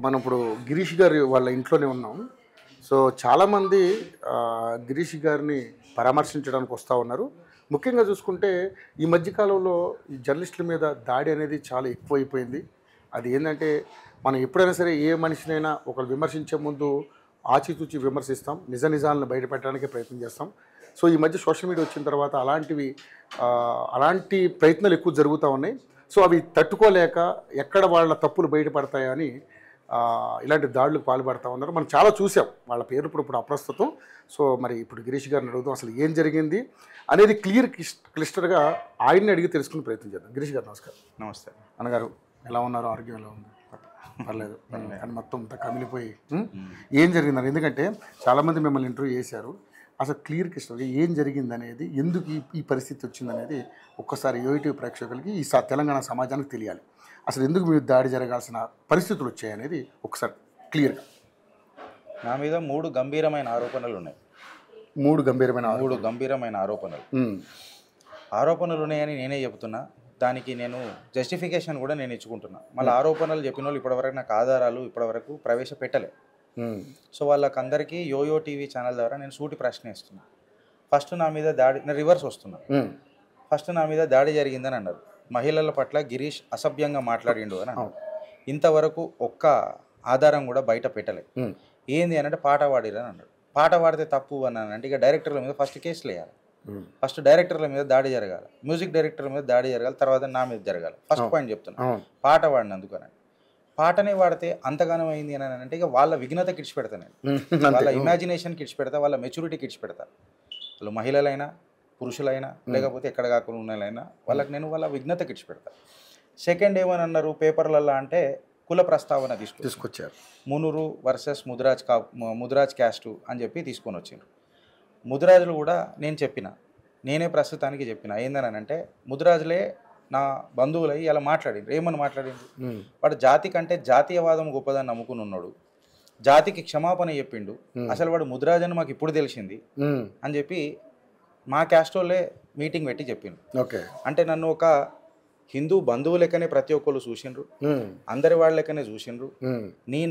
మనం ఇప్పుడు గిరీష్ గారి వాళ్ళ ఇంట్లోనే ఉన్నాం. సో చాలామంది గిరీష్ గారిని పరామర్శించడానికి వస్తూ ఉన్నారు. ముఖ్యంగా చూసుకుంటే ఈ మధ్యకాలంలో ఈ జర్నలిస్టుల మీద దాడి అనేది చాలా ఎక్కువైపోయింది. అది ఏంటంటే మనం ఎప్పుడైనా సరే ఏ మనిషినైనా ఒకరు విమర్శించే ముందు ఆచితూచి విమర్శిస్తాం, నిజ నిజాలను బయటపెట్టడానికి ప్రయత్నం చేస్తాం. సో ఈ మధ్య సోషల్ మీడియా వచ్చిన తర్వాత అలాంటి ప్రయత్నాలు ఎక్కువ జరుగుతూ ఉన్నాయి. సో అవి తట్టుకోలేక ఎక్కడ వాళ్ళ తప్పులు బయటపడతాయని ఇలాంటి దాడులకు పాల్పడుతూ ఉన్నారు. మనం చాలా చూసాం. వాళ్ళ పేరు ఇప్పుడు అప్రస్తుతం. సో మరి ఇప్పుడు గిరీష్ గారిని అడుగుదాం అసలు ఏం జరిగింది అనేది క్లిస్టర్గా ఆయన్ని అడిగి తెలుసుకునే ప్రయత్నం చేద్దాం. గిరీష్ గారు నమస్కారం. నమస్తే అన్నగారు, ఎలా ఉన్నారు? ఆరోగ్యం ఎలా ఉంది? పర్లేదు కానీ మొత్తం అంతా కమిలిపోయి ఏం జరిగిందని, ఎందుకంటే చాలామంది మిమ్మల్ని ఇంటర్వ్యూ చేశారు. అసలు క్లియర్గా ఏం జరిగింది అనేది, ఎందుకు ఈ పరిస్థితి వచ్చిందనేది ఒక్కసారి యూటీవీ ప్రేక్షకులకి ఈ తెలంగాణ సమాజానికి తెలియాలి. అసలు ఎందుకు మీరు దాడి జరగాల్సిన పరిస్థితులు వచ్చాయనేది ఒకసారి క్లియర్గా. నా మీద 3 గంభీరమైన ఆరోపణలు ఉన్నాయి. 3 గంభీరమైన ఆరోపణలు ఉన్నాయని నేనే చెబుతున్నా. దానికి నేను జస్టిఫికేషన్ కూడా నేను ఇచ్చుకుంటున్నా. మళ్ళీ ఆరోపణలు చెప్పిన వాళ్ళు ఇప్పటివరకు నాకు ఆధారాలు ఇప్పటివరకు ప్రవేశపెట్టలే. సో వాళ్ళకందరికీ యోయో టీవీ ఛానల్ ద్వారా నేను సూటి ప్రశ్న ఇస్తున్నా. ఫస్ట్ నా మీద దాడి, నేను రివర్స్ వస్తున్నా. ఫస్ట్ నా మీద దాడి జరిగిందని అన్నారు. మహిళల పట్ల గిరీష్ అసభ్యంగా మాట్లాడిండు అని అన్నారు. ఇంతవరకు ఒక్క ఆధారం కూడా బయట పెట్టలే. ఏంది అని అంటే పాట పాడిరని అన్నాడు. పాట పాడితే తప్పు అని అంటే ఇక డైరెక్టర్ల మీద ఫస్ట్ కేసులు వేయాలి. ఫస్ట్ డైరెక్టర్ల మీద దాడి జరగాలి, మ్యూజిక్ డైరెక్టర్ల మీద దాడి జరగాలి, తర్వాత నా మీద జరగాలి. ఫస్ట్ పాయింట్ చెప్తున్నా. పాట పాడినందుకు అని, పాటనే వాడితే అంతగానం అయింది అని అంటే ఇక వాళ్ళ విఘ్నత కిడిచి పెడతా, నేను వాళ్ళ ఇమాజినేషన్ కిడిచి పెడతా, వాళ్ళ మెచ్యూరిటీ కిడిచి పెడతా. వాళ్ళు మహిళలైనా పురుషులైనా లేకపోతే ఎక్కడ కాకుండా ఉన్నలైనా వాళ్ళకి నేను వాళ్ళ విఘ్నత కిడిచి పెడతా. సెకండ్ ఏమని అన్నారు పేపర్లలో అంటే కుల ప్రస్తావన తీసుకొచ్చారు. మునురు వర్సెస్ ముదిరాజ్ క్యాస్టు అని చెప్పి తీసుకొని వచ్చిండ్రు. ముదిరాజులు కూడా నేనే ప్రస్తుతానికి చెప్పిన ఏందని అంటే ముదిరాజులే నా బంధువులై ఇలా మాట్లాడిండ్రు. ఏమని మాట్లాడిండ్రు? వాడు జాతి కంటే జాతీయవాదం గొప్పదని నమ్ముకుని ఉన్నాడు, జాతికి క్షమాపణ చెప్పిండు, అసలు వాడు ముదిరాజు అని మాకు ఇప్పుడు తెలిసింది అని చెప్పి మా క్యాస్ట్ వాళ్ళే మీటింగ్ పెట్టి చెప్పిండు. ఓకే, అంటే నన్ను ఒక హిందూ బంధువు లెక్కనే ప్రతి ఒక్కరు చూసిండ్రు, అందరి వాళ్ళ లెక్కనే చూసిండ్రు,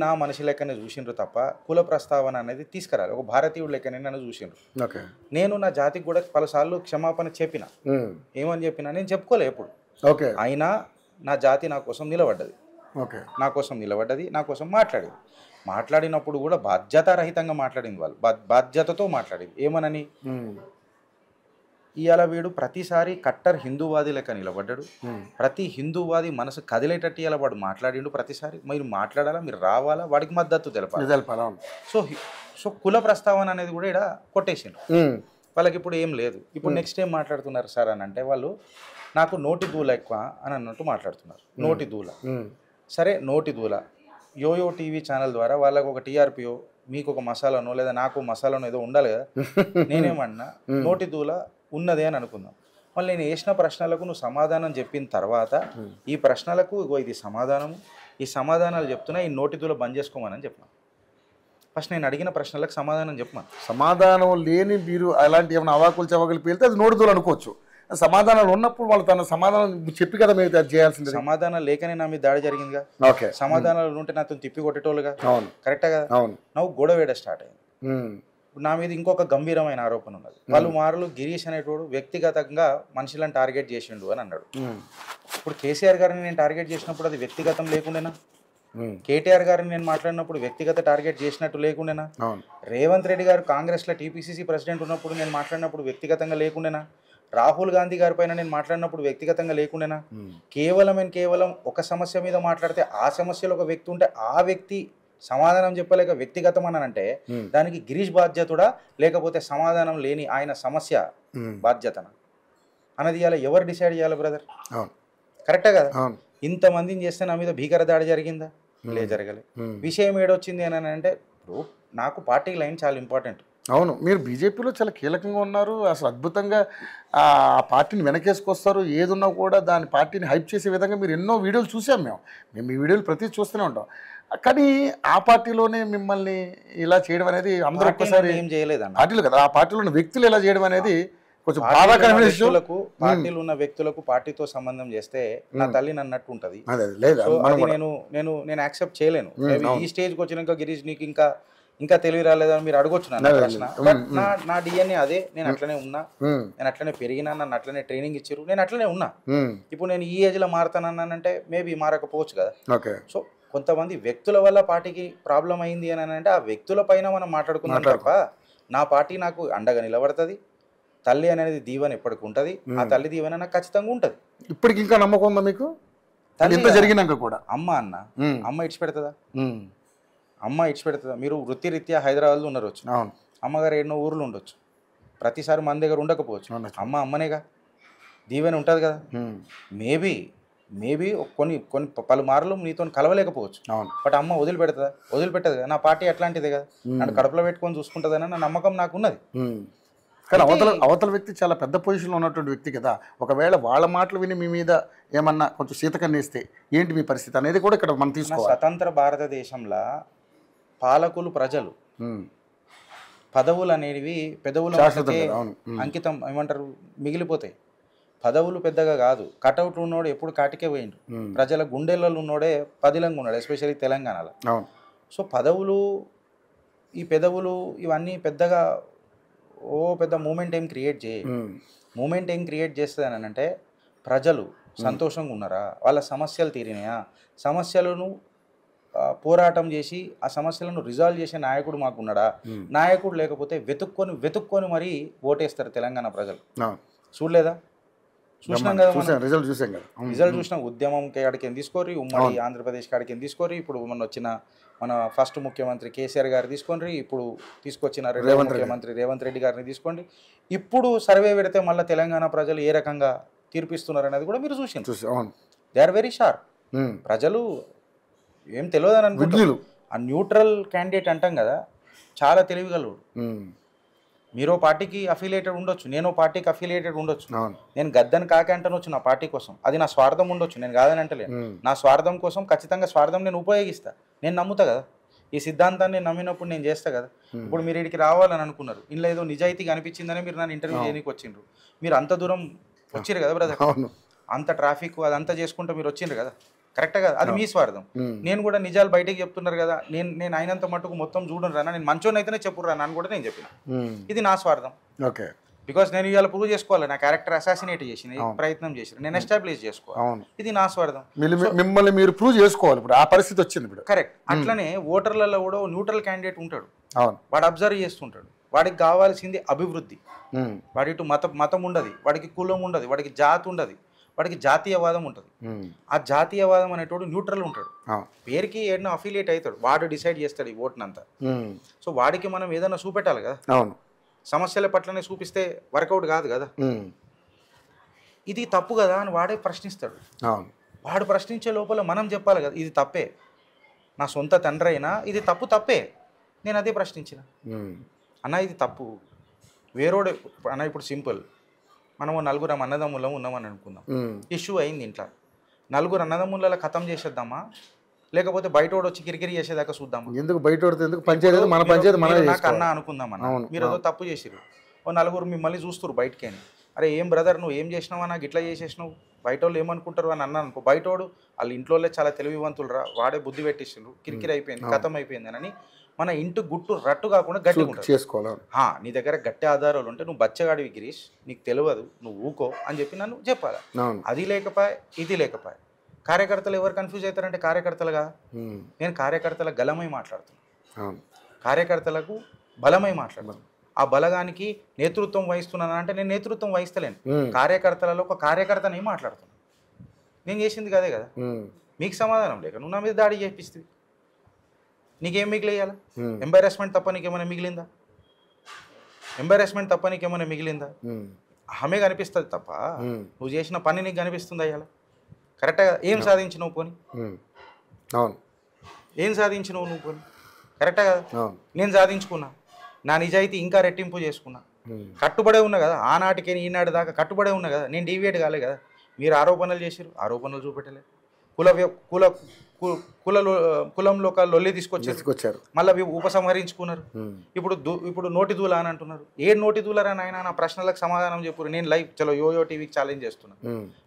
నా మనిషి లెక్కనే చూసిండ్రు తప్ప కుల ప్రస్తావన అనేది తీసుకురాలి. ఒక భారతీయుడు లెక్కనే నన్ను చూసిండ్రు. నేను నా జాతికి కూడా పలుసార్లు క్షమాపణ చెప్పిన. ఏమని చెప్పినా నేను చెప్పుకోలే ఎప్పుడు. అయినా నా జాతి నా కోసం నిలబడ్డది, నా కోసం మాట్లాడినప్పుడు కూడా బాధ్యతారహితంగా మాట్లాడింది. వాళ్ళు బాధ్యతతో మాట్లాడింది. ఏమనని, ఇవాళ వీడు ప్రతిసారి కట్టర్ హిందూవాది లెక్క నిలబడ్డాడు, ప్రతి హిందూవాది మనసు కదిలేటట్టు ఇలా వాడు మాట్లాడిండు. ప్రతిసారి మీరు మాట్లాడాలా, మీరు రావాలా, వాడికి మద్దతు తెలపాలి. సో కుల ప్రస్తావన అనేది కూడా ఇక్కడ కొట్టేసిండు. వాళ్ళకి ఇప్పుడు ఏం లేదు. ఇప్పుడు నెక్స్ట్ ఏం మాట్లాడుతున్నారు సార్ అని అంటే వాళ్ళు నాకు నోటి దూల ఎక్కువ అని అన్నట్టు మాట్లాడుతున్నారు. నోటి దూల, సరే నోటి దూల యోయో టీవీ ఛానల్ ద్వారా వాళ్ళకు ఒక టీఆర్పీఓ, మీకు ఒక మసాలానో లేదా నాకు మసాలానో ఏదో ఉండాలి కదా. నేనేమన్నా నోటి దూల ఉన్నదే అని అనుకుందాం. మళ్ళీ నేను వేసిన ప్రశ్నలకు నువ్వు సమాధానం చెప్పిన తర్వాత ఈ ప్రశ్నలకు ఇది సమాధానము, ఈ సమాధానాలు చెప్తున్నా, ఈ నోటి దూల బంద్ చేసుకోమని చెప్పిన. ఫస్ట్ నేను అడిగిన ప్రశ్నలకు సమాధానం చెప్పమని. సమాధానం లేని మీరు అలాంటి ఏమైనా అవాకులు చవాకులు పేలితే అది నోటి దూల అనుకోవచ్చు. సమాధానాలు ఉన్నప్పుడు వాళ్ళు తన సమాధానం చెప్పి కదా మీరు చేయాల్సింది. సమాధానం లేకనే నా మీద దాడి జరిగిందిగా. సమాధానాలు ఉంటే నాతో తిప్పి కొట్టేటోళ్ళుగా. కరెక్టా కదా. నువ్వు గొడవ వేయడం స్టార్ట్ అయింది. నా మీద ఇంకొక గంభీరమైన ఆరోపణ ఉన్నది. పలుమార్లు గిరీష్ అనేటోడు వ్యక్తిగతంగా మనుషులను టార్గెట్ చేసిండు అని అన్నాడు. ఇప్పుడు కేసీఆర్ గారిని నేను టార్గెట్ చేసినప్పుడు అది వ్యక్తిగతం లేకుండేనా? కేటీఆర్ గారిని నేను మాట్లాడినప్పుడు వ్యక్తిగత టార్గెట్ చేసినట్టు లేకుండేనా? రేవంత్ రెడ్డి గారు కాంగ్రెస్లో టీపీసీసీ ప్రెసిడెంట్ ఉన్నప్పుడు నేను మాట్లాడినప్పుడు వ్యక్తిగతంగా లేకుండేనా? రాహుల్ గాంధీ గారి పైన నేను మాట్లాడినప్పుడు వ్యక్తిగతంగా లేకుండేనా? కేవలం ఒక సమస్య మీద మాట్లాడితే ఆ సమస్యలో ఒక వ్యక్తి ఉంటే ఆ వ్యక్తి సమాధానం చెప్పలేక వ్యక్తిగతం అని అంటే దానికి గిరీష్ బాధ్యతుడా లేకపోతే సమాధానం లేని ఆయన సమస్య బాధ్యతనా అన్నది ఇవాళ ఎవరు డిసైడ్ చేయాలి బ్రదర్? కరెక్టే కదా. ఇంతమందిని చేస్తే నా మీద భీకర దాడి జరిగిందా? జరగలే. విషయం ఏడొచ్చింది అని అంటే ఇప్పుడు నాకు పార్టీ లైన్ చాలా ఇంపార్టెంట్. అవును, మీరు బీజేపీలో చాలా కీలకంగా ఉన్నారు. అసలు అద్భుతంగా ఆ పార్టీని వెనకేసుకొస్తారు. ఏదున్నా కూడా దాని పార్టీని హైప్ చేసే విధంగా మీరు ఎన్నో వీడియోలు చూసాం. మేము ఈ వీడియోలు ప్రతి చూస్తూనే ఉంటాం. కానీ ఆ పార్టీలోనే మిమ్మల్ని ఇలా చేయడం అనేది అందరూ ఒక్కసారి ఏం చేయలేదు పార్టీలు కదా, ఆ పార్టీలోని వ్యక్తులు ఇలా చేయడం అనేది కొంచెం బాధాకరమైన విషయం. వ్యక్తులకు పార్టీలు ఉన్న వ్యక్తులకు పార్టీతో సంబంధం చేస్తే నా తల్లిని అన్నట్టు ఉంటది. లేదు సో అది నేను యాక్సెప్ట్ చేయలేను. ఈ స్టేజ్కి వచ్చినాక గిరీష్ నీకు ఇంకా తెలివి రాలేదని మీరు అడగొచ్చు నన్ను ప్రశ్న. బట్ నా డిఎన్ఏ అదే. నేను అట్లనే ఉన్నా, నేను అట్లనే పెరిగినా, నన్ను అట్లనే ట్రైనింగ్ ఇచ్చారు, నేను అట్లనే ఉన్నా. ఇప్పుడు నేను ఈ ఏజ్ లో మారుతానన్నానంటే మేబీ మారకపోవచ్చు కదా. సో కొంతమంది వ్యక్తుల వల్ల పార్టీకి ప్రాబ్లం అయింది అని అంటే ఆ వ్యక్తుల పైన మనం మాట్లాడుకుందాం తప్ప నా పార్టీ నాకు అండగా నిలబడుతుంది. తల్లి అనేది దీవెన ఎప్పటికి ఉంటుంది. ఆ తల్లి దీవెన నాకు ఖచ్చితంగా ఉంటుంది. ఇప్పటికి ఇంకా నమ్మకం ఉందా మీకు? తల్లి జరిగినాక కూడా అమ్మ ఇడిచిపెడుతుందా? అమ్మ ఇడిచిపెడుతుందా? మీరు వృత్తిరీత్యా హైదరాబాద్లో ఉండవచ్చు, అమ్మగారు ఎన్నో ఊర్లు ఉండొచ్చు, ప్రతిసారి మన దగ్గర ఉండకపోవచ్చు. అమ్మనేగా, దీవెన ఉంటుంది కదా. మేబీ కొన్ని పలుమార్లు నీతో కలవలేకపోవచ్చు, బట్ అమ్మ వదిలిపెట్టదు కదా. నా పార్టీ అట్లాంటిదే కదా, నన్ను కడుపులో పెట్టుకొని చూసుకుంటుందని నా నమ్మకం నాకు ఉన్నది. కానీ అవతల వ్యక్తి చాలా పెద్ద పొజిషన్లో ఉన్నటువంటి వ్యక్తి కదా. ఒకవేళ వాళ్ళ మాటలు విని మీ మీద ఏమన్నా కొంచెం సీతకన్నేస్తే ఏంటి మీ పరిస్థితి అనేది కూడా ఇక్కడ మనం తీసుకోవాలి. స్వతంత్ర భారతదేశంలో పాలకులు ప్రజలు, పదవులు అనేవి పెదవుల అంకితం ఏమంటారు మిగిలిపోతాయి. పదవులు పెద్దగా కాదు. కటౌట్లు ఉన్నోడు ఎప్పుడు కాటికే పోయిండు, ప్రజల గుండెలలో ఉన్నోడే పదిలంగా ఉన్నాడు, ఎస్పెషల్లీ తెలంగాణలో. సో పదవులు, ఈ పెదవులు ఇవన్నీ పెద్దగా పెద్ద మూమెంట్ ఏం క్రియేట్ చేస్తుంది అని అంటే ప్రజలు సంతోషంగా ఉన్నారా, వాళ్ళ సమస్యలు తీరినాయా, సమస్యలను పోరాటం చేసి ఆ సమస్యలను రిజాల్వ్ చేసే నాయకుడు మాకున్నాడా? నాయకుడు లేకపోతే వెతుక్కొని మరీ ఓటేస్తారు తెలంగాణ ప్రజలు. చూడలేదా? చూసినాం కదా, రిజల్ట్ చూసినాం. ఉద్యమం కాడికి తీసుకోరి, ఉమ్మడి ఆంధ్రప్రదేశ్ కాడికి తీసుకోరి, ఇప్పుడు మన ఫస్ట్ ముఖ్యమంత్రి కేసీఆర్ గారు తీసుకోండి, ఇప్పుడు తీసుకొచ్చిన ముఖ్యమంత్రి రేవంత్ రెడ్డి గారిని తీసుకోండి. ఇప్పుడు సర్వే పెడితే మళ్ళీ తెలంగాణ ప్రజలు ఏ రకంగా తీర్పిస్తున్నారు అనేది కూడా మీరు చూసారు. They are very sharp. ప్రజలు ఏం తెలియదు అని అనుకుంటున్నారు. ఆ న్యూట్రల్ క్యాండిడేట్ అంటాం కదా, చాలా తెలివిగలడు. మీరు పార్టీకి అఫిలియేటెడ్ ఉండొచ్చు, నేను పార్టీకి అఫిలియేటెడ్ ఉండొచ్చు, నేను గద్దెని కాకి అంటనొచ్చు నా పార్టీ కోసం, అది నా స్వార్థం ఉండొచ్చు, నేను కాదని అంటలేను. నా స్వార్థం కోసం ఖచ్చితంగా స్వార్థం నేను ఉపయోగిస్తా, నేను నమ్ముతా కదా. ఈ సిద్ధాంతాన్ని నమ్మినప్పుడు నేను చేస్తా కదా. ఇప్పుడు మీరు ఇక్కడికి రావాలని అనుకున్నారు, ఇంట్లో ఏదో నిజాయితీగా అనిపించిందని మీరు నన్ను ఇంటర్వ్యూ చేయడానికి వచ్చిండ్రు. మీరు అంత దూరం వచ్చిర్రు కదా బ్రదర్, అంత ట్రాఫిక్ అదంతా చేసుకుంటూ మీరు వచ్చిండ్రు కదా, కరెక్టే కదా. అది మీ స్వార్థం. నేను కూడా నిజాలు బయటకు చెప్తున్నారు కదా, నేను అయినంత మటుకు మొత్తం చూడను రా, నేను మంచోని అయితేనే చెప్పురా అని కూడా నేను చెప్పిన. ఇది నా స్వార్థం. బికాస్ నేను ఇవాళ ప్రూవ్ చేసుకోవాలి, నా క్యారెక్టర్ అసాసినేట్ చేసిన ప్రయత్నం చేసిన, నేను ఎస్టాబ్లిష్ చేసుకోవాలి. ఇది నా స్వార్థం. మిమ్మల్ని మీరు ప్రూవ్ చేసుకోవాలి. ఇప్పుడు ఆ పరిస్థితి వచ్చింది ఇప్పుడు. కరెక్ట్. అట్లనే ఓటర్లలో కూడా న్యూట్రల్ క్యాండిడేట్ ఉంటాడు, వాడు అబ్జర్వ్ చేస్తుంటాడు. వాడికి కావాల్సింది అభివృద్ధి. వాడి ఇటు మతం ఉండదు, వాడికి కులం ఉండదు, వాడికి జాతి ఉండదు, వాడికి జాతీయవాదం ఉంటుంది. ఆ జాతీయవాదం అనేటోడు న్యూట్రల్ ఉంటాడు. పేరుకి ఏదైనా అఫిలియేట్ అవుతాడు, వాడు డిసైడ్ చేస్తాడు ఈ ఓటునంతా. సో వాడికి మనం ఏదైనా చూపెట్టాలి కదా. సమస్యల పట్లనే చూపిస్తే వర్కౌట్ కాదు కదా. ఇది తప్పు కదా అని వాడే ప్రశ్నిస్తాడు. వాడు ప్రశ్నించే లోపల మనం చెప్పాలి కదా ఇది తప్పే. నా సొంత తండ్రి అయినా ఇది తప్పే, నేను అదే ప్రశ్నించిన. అన్న ఇది తప్పు, వేరోడు అన్న. ఇప్పుడు సింపుల్, మనము నలుగురు అన్నదమ్ములం ఉన్నామని అనుకుందాం, ఇష్యూ అయింది ఇంట్లో. నలుగురు అన్నదమ్ముల ఖతం చేసేద్దామా, లేకపోతే బయటోడు వచ్చి కిరికిరి చేసేదాకా చూద్దామా? ఎందుకు బయటోడితే ఎందుకు? పంచాయతీ మన పంచాయతీ మన నాకు అన్న అనుకుందామన్నా. మీరు ఏదో తప్పు చేసిరు, ఓ నలుగురు మిమ్మల్ని చూస్తారు బయటకి అని. అరే ఏం బ్రదర్ నువ్వు ఏం చేసినావా, నాకు ఇట్లా చేసేసినావు, బయట వాళ్ళు ఏమనుకుంటారు అని అన్నాను అనుకో. బయటోడు వాళ్ళ ఇంట్లో చాలా తెలివివంతులు రా, వాడే బుద్ధి పెట్టిండ్రు, కిరికిరి అయిపోయింది, ఖతం అయిపోయింది అని మన ఇంటి గుట్టు రట్టు కాకుండా గట్టిగా చేసుకోవాలి. నీ దగ్గర గట్టి ఆధారాలు ఉంటే నువ్వు బచ్చగాడివి గిరీష్, నీకు తెలియదు, నువ్వు ఊకో అని చెప్పి నన్ను చెప్పాలి. అది లేకపోయా ఇది లేకపోయా. కార్యకర్తలు ఎవరు కన్ఫ్యూజ్ అవుతారంటే కార్యకర్తలుగా, నేను కార్యకర్తల గలమై మాట్లాడుతున్నాను, కార్యకర్తలకు బలమై మాట్లాడుతున్నాను. ఆ బలగానికి నేతృత్వం వహిస్తున్నాను అంటే నేను నేతృత్వం వహిస్తలేను, కార్యకర్తలలో ఒక కార్యకర్తని మాట్లాడుతున్నాను. నేను చేసింది కదే కదా. మీకు సమాధానం లేక నువ్వు నా మీద దాడి చేపిస్తుంది, నీకేం మిగిలియాలి? ఎంబారెస్మెంట్ తప్ప నీకేమైనా మిగిలిందా? ఎంబారెస్మెంట్ తప్ప నీకేమైనా మిగిలిందా? ఆమె కనిపిస్తుంది తప్ప నువ్వు చేసిన పని నీకు కనిపిస్తుంది అయ్యాల. కరెక్ట్గా ఏం సాధించినవు పోని? ఏం సాధించినవు నువ్వు పోని? కరెక్టే కదా. నేను సాధించుకున్నా, నా నిజాయితీ ఇంకా రెట్టింపు చేసుకున్నా, కట్టుబడే ఉన్నా కదా. ఆనాటికి ఈనాటి దాకా కట్టుబడే ఉన్నా కదా, నేను డీవియేట్ కాలే కదా. మీరు ఆరోపణలు చేసారు, ఆరోపణలు చూపెట్టలే, కుల కుల కుల కులంలో ఒక లొల్లి తీసుకొచ్చారు, మళ్ళీ ఉపసంహరించుకున్నారు. ఇప్పుడు నోటి దూల అని అంటున్నారు. ఏ నోటి దూలరా నాయన? నా ప్రశ్నలకు సమాధానం చెప్పు. నేను లైవ్ చలో యోయో టీవీకి ఛాలెంజ్ చేస్తున్నాను,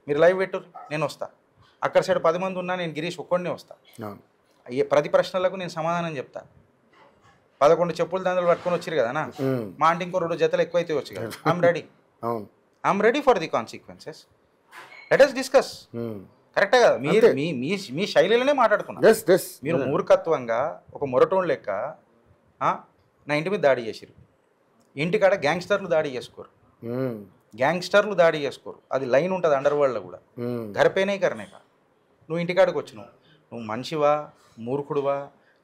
మీరు లైవ్ పెట్టు, నేను వస్తా. అక్కడ సైడ్ 10 మంది ఉన్నా నేను గిరీష్ ఒక్కడినే వస్తా. ప్రతి ప్రశ్నలకు నేను సమాధానం చెప్తా. 11 చెప్పులు దండలు పట్టుకొని వచ్చారు కదా మా అంటే ఇంకో 2 జతలు ఎక్కువైతే వచ్చి కదా. I'm ready for the consequences. Let us discuss. కరెక్టే కదా? మీరు మీ శైలిలోనే మాట్లాడుతున్నారు. మీరు మూర్ఖత్వంగా ఒక మొరటోన్ లెక్క నా ఇంటి మీద దాడి చేసిరు. ఇంటికాడ గ్యాంగ్స్టర్లు దాడి చేసుకోరు, అది లైన్ ఉంటుంది అండర్ వరల్డ్లో కూడా. గరిపేనే కరనేక నువ్వు ఇంటికాడికి వచ్చినావు. నువ్వు మనిషివా, మూర్ఖుడువా,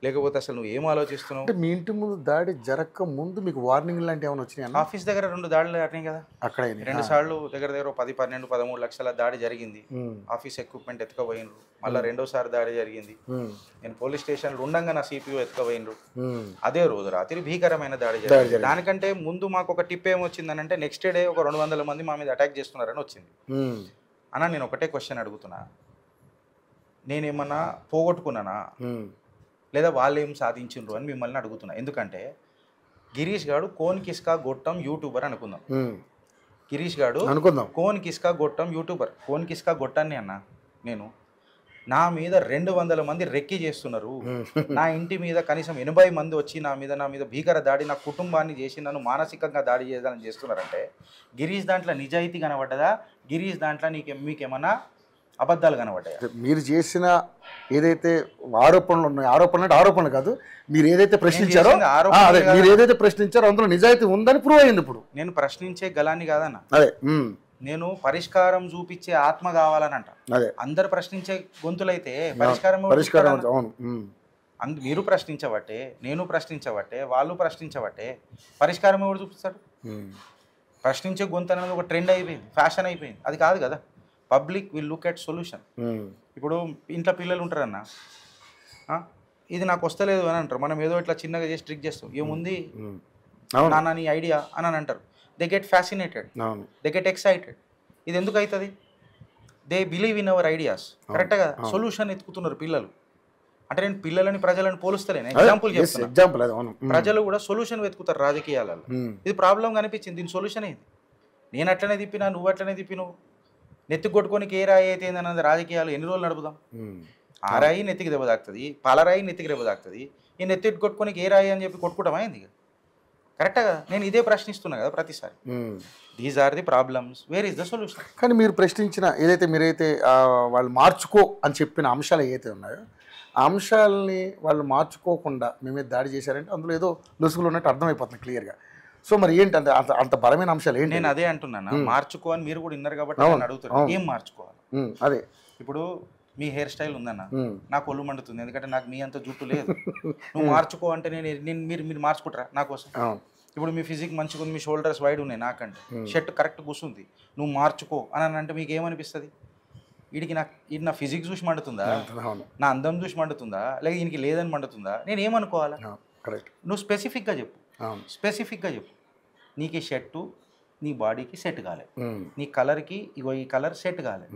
లేకపోతే అసలు నువ్వు ఏం ఆలోచిస్తున్నావు? అంటే మీ ఇంటి ముందు దాడి జరగక ముందు మీకు వార్నింగ్ లాంటి ఏమైనా వచ్చినాయి? ఆఫీస్ దగ్గర 2 దాడులు జరిగినాయి కదా. అక్కడ 2 సార్లు దగ్గర 10, 12, 13 లక్షల దాడి జరిగింది. ఆఫీస్ ఎక్విప్మెంట్ ఎత్తుకపోయినరు. మళ్ళీ 2వ సారి దాడి జరిగింది. నేను పోలీస్ స్టేషన్లో ఉండగా నా సిపిఓ ఎత్తుకపోయినరు. అదే రోజు రాత్రి భీకరమైన దాడి జరిగింది. దానికంటే ముందు మాకు ఒక టిప్ ఏమొచ్చిందని అంటే నెక్స్ట్ డే ఒక 200 మంది మా మీద అటాక్ చేస్తున్నారని వచ్చింది. అన్న నేను ఒకటే క్వశ్చన్ అడుగుతున్నా, నేనేమన్నా పోగొట్టుకున్నానా లేదా వాళ్ళు ఏం సాధించిండ్రు అని మిమ్మల్ని అడుగుతున్నా. ఎందుకంటే గిరీష్ గారు కోన్ కిస్కా గొట్టం యూట్యూబర్ అనుకుందాం. గిరీష్ గారు కోన్ కిస్కా గొట్టం యూట్యూబర్. కోన్ కిస్కా గొట్టాన్ని అన్న నేను, నా మీద 200 మంది రెక్కి చేస్తున్నారు. నా ఇంటి మీద కనీసం 80 మంది వచ్చి నా మీద భీకర దాడి, నా కుటుంబాన్ని చేసి నన్ను మానసికంగా దాడి చేయాలని చేస్తున్నారంటే గిరీష్ దాంట్లో నిజాయితీ కనబడ్డదా? గిరీష్ దాంట్లో మీకేమన్నా అబద్ధాలు కనబడ్డాయి? మీరు చేసిన ఏదైతే ఆరోపణలు ఉన్నాయో, ఆరోపణలు కాదు, మీరు ఏదైతే ప్రశ్నించారో అందులో నిజాయితీ ఉందని ప్రూవ్ అయింది. ఇప్పుడు నేను ప్రశ్నించే గలాన్ని కాదన్న, నేను పరిష్కారం చూపించే ఆత్మ కావాలని అంట. అందరు ప్రశ్నించే గొంతులైతే పరిష్కారం మీరు ప్రశ్నించబట్టే, నేను ప్రశ్నించబట్టే, వాళ్ళు ప్రశ్నించబట్టే పరిష్కారం ఎవరు చూపిస్తాడు? ప్రశ్నించే గొంతు అనేది ఒక ట్రెండ్ అయిపోయింది, ఫ్యాషన్ అయిపోయింది. అది కాదు కదా. Public will look at solution. ఇప్పుడు ఇంట్లో పిల్లలు ఉంటారన్న, ఇది నాకు వస్తలేదు అని అంటారు. మనం ఏదో ఇట్లా చిన్నగా చేసి ట్రిక్ చేస్తాం, ఏముంది నాన్న నీ ఐడియా అని అంటారు. They get fascinated, they get excited. ఇది ఎందుకు అవుతుంది? They believe in our ideas. కరెక్టే కదా? సొల్యూషన్ ఎత్తుకుతున్నారు పిల్లలు. అంటే నేను పిల్లలని ప్రజలను పోలుస్తలేను, ఎగ్జాంపుల్ చెప్తాను. ప్రజలు కూడా సొల్యూషన్ వెతుకుతారు రాజకీయాలలో. ఇది ప్రాబ్లం కనిపించింది, దీని సొల్యూషన్ ఏంది? నేను అట్లనే తిప్పినా, నువ్వు అట్లనే తిప్పినావు. నెత్తికి కొట్టుకొని ఏ రాయి అయితే అన్నది రాజకీయాలు ఎన్ని రోజులు నడుపుదాం? ఆ రాయి నెత్తికి దెబ్బ తాకుతుంది, పాలరాయి నెత్తికి దెబ్బ తాకుతుంది. ఈ నెత్తికి కొట్టుకొని ఏ రాయి అని చెప్పి కొట్టుకుంటామా ఏంది? కరెక్టే కదా? నేను ఇదే ప్రశ్నిస్తున్నా కదా ప్రతిసారి. These are the problems, where is the solution? కానీ మీరు ప్రశ్నించిన మీరైతే వాళ్ళు మార్చుకో అని చెప్పిన అంశాలు ఏవైతే ఉన్నాయో, ఆ అంశాలని వాళ్ళు మార్చుకోకుండా మేమే దాడి చేశారంటే అందులో ఏదో లొసుగులు ఉన్నట్టు అర్థమైపోతుంది క్లియర్గా. సో మరి ఏంటంటే అంత బలమైన అంశాలు ఏంటి? నేను అదే అంటున్నాను, మార్చుకో అని మీరు కూడా విన్నారు కాబట్టి అడుగుతారు, ఏం మార్చుకోవాలి? అదే ఇప్పుడు మీ హెయిర్ స్టైల్ ఉందన్న, నాకు ఒళ్ళు మండుతుంది, ఎందుకంటే నాకు మీ అంత జుట్టు లేదు. నువ్వు మార్చుకో అంటే మీరు మార్చుకుంటారా నా కోసం? ఇప్పుడు మీ ఫిజిక్ మంచిగా ఉంది, మీ షోల్డర్స్ వైడ్ ఉన్నాయి నాకంటే, షర్ట్ కరెక్ట్ కూర్చుంది, నువ్వు మార్చుకో అని అంటే మీకు ఏమనిపిస్తుంది? వీడికి నా ఫిజిక్స్ చూసి మండుతుందా, నా అందం చూసి మండుతుందా, లేక ఈయనకి లేదని మండుతుందా? నేను ఏమనుకోవాలా? నువ్వు స్పెసిఫిక్గా చెప్పు. నీకు ఈ షర్టు నీ బాడీకి సెట్ కాలేదు, నీ కలర్కి ఇగో ఈ కలర్ సెట్ కాలేదు,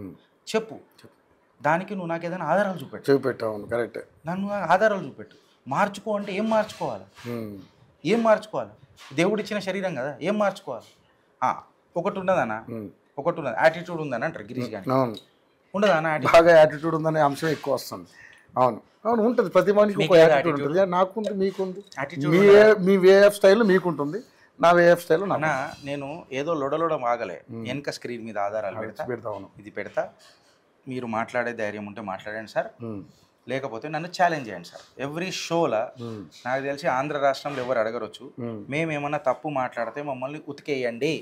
చెప్పు. దానికి నువ్వు నాకు ఏదైనా ఆధారాలు చూపెట్టు. కరెక్ట్. నన్ను ఆధారాలు చూపెట్టు. మార్చుకో అంటే ఏం మార్చుకోవాలి? దేవుడు ఇచ్చిన శరీరం కదా, ఏం మార్చుకోవాలి? ఒకటి ఉండదన్నా, యాటిట్యూడ్ ఉందని అంటారు గిరీష్ గారి. ఉండదా అన్న? బాగా యాటిట్యూడ్ ఉందనే అంశం ఎక్కువ వస్తుంది. అవును ఉంటుంది, ప్రతి మనిషికి ఒక యాటిట్యూడ్ ఉంటుంది. నాకుంది, మీకుంది. మీ వే ఆఫ్ స్టైల్ మీకుంటుంది, నా వే ఆఫ్ స్టైల్ అన్న. నేను ఏదో లొడలోడ ఆగలే, వెనక స్క్రీన్ మీద ఆధారాలు పెడతా, ఇది పెడతా. మీరు మాట్లాడే ధైర్యం ఉంటే మాట్లాడండి సార్, లేకపోతే నన్ను ఛాలెంజ్ చేయండి సార్. ఎవ్రీ షోలా నాకు తెలిసి ఆంధ్ర రాష్ట్రంలో ఎవరు అడగరొచ్చు, మేమేమన్నా తప్పు మాట్లాడితే మమ్మల్ని ఉతికేయండి